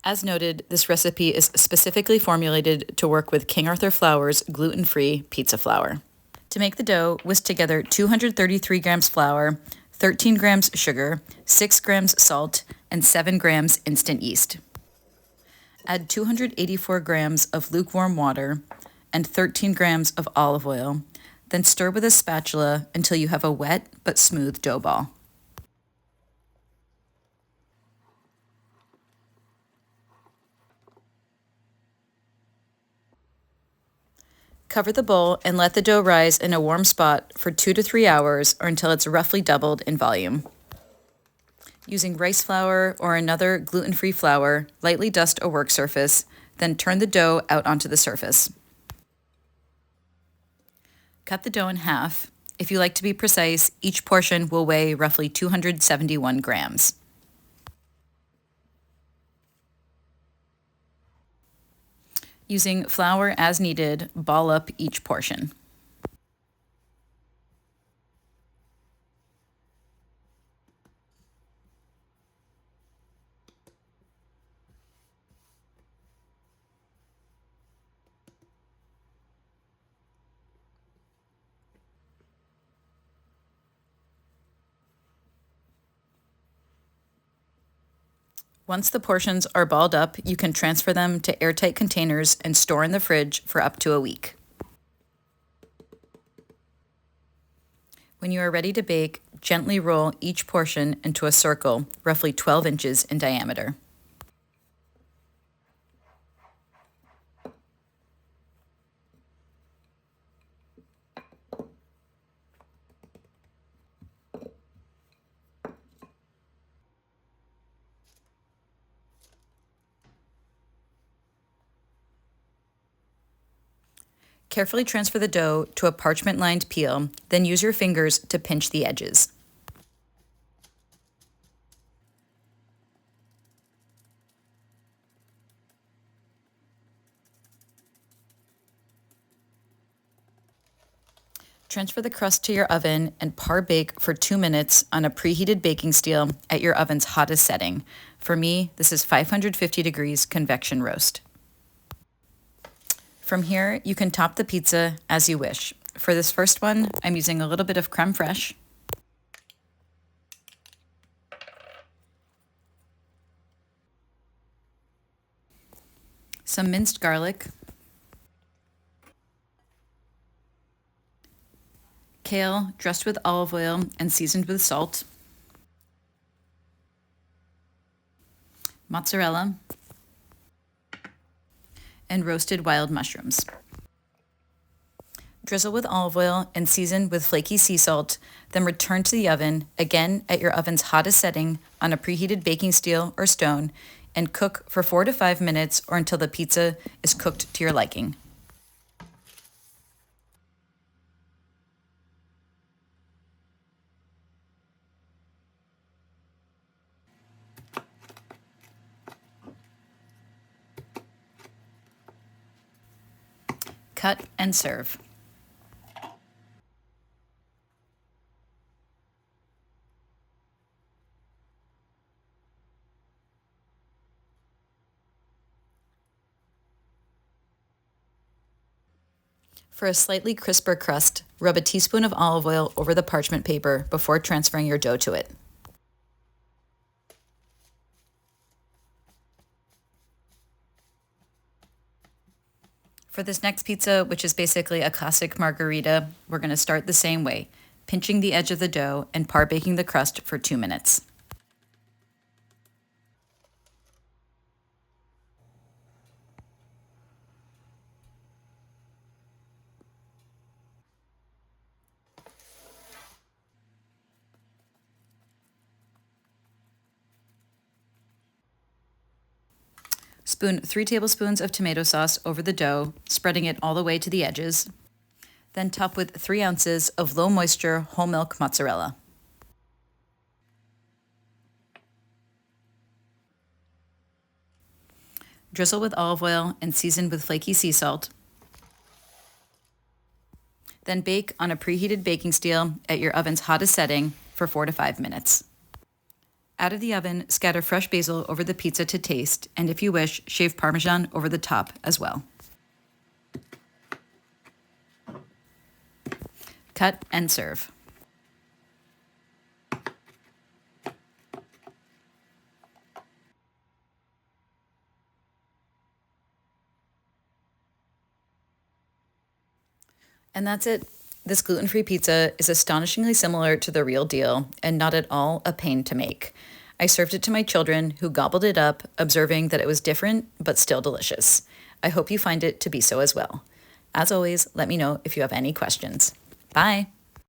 As noted, this recipe is specifically formulated to work with King Arthur Flour's gluten-free pizza flour. To make the dough, whisk together 233 grams flour, 13 grams sugar, 6 grams salt, and 7 grams instant yeast. Add 284 grams of lukewarm water and 13 grams of olive oil, then stir with a spatula until you have a wet but smooth dough ball. Cover the bowl and let the dough rise in a warm spot for 2 to 3 hours or until it's roughly doubled in volume. Using rice flour or another gluten-free flour, lightly dust a work surface, then turn the dough out onto the surface. Cut the dough in half. If you like to be precise, each portion will weigh roughly 271 grams. Using flour as needed, ball up each portion. Once the portions are balled up, you can transfer them to airtight containers and store in the fridge for up to a week. When you are ready to bake, gently roll each portion into a circle, roughly 12 inches in diameter. Carefully transfer the dough to a parchment-lined peel, then use your fingers to pinch the edges. Transfer the crust to your oven and par bake for 2 minutes on a preheated baking steel at your oven's hottest setting. For me, this is 550 degrees convection roast. From here, you can top the pizza as you wish. For this first one, I'm using a little bit of creme fraiche, some minced garlic, kale dressed with olive oil and seasoned with salt, mozzarella, and roasted wild mushrooms. Drizzle with olive oil and season with flaky sea salt, then return to the oven, again at your oven's hottest setting on a preheated baking steel or stone, and cook for 4 to 5 minutes or until the pizza is cooked to your liking. Cut and serve. For a slightly crisper crust, rub a teaspoon of olive oil over the parchment paper before transferring your dough to it. For this next pizza, which is basically a classic margarita, we're going to start the same way, pinching the edge of the dough and par baking the crust for 2 minutes. Spoon 3 tablespoons of tomato sauce over the dough, spreading it all the way to the edges. Then top with 3 ounces of low moisture whole milk mozzarella. Drizzle with olive oil and season with flaky sea salt. Then bake on a preheated baking steel at your oven's hottest setting for 4 to 5 minutes. Out of the oven, scatter fresh basil over the pizza to taste, and if you wish, shave Parmesan over the top as well. Cut and serve. And that's it. This gluten-free pizza is astonishingly similar to the real deal and not at all a pain to make. I served it to my children, who gobbled it up, observing that it was different but still delicious. I hope you find it to be so as well. As always, let me know if you have any questions. Bye!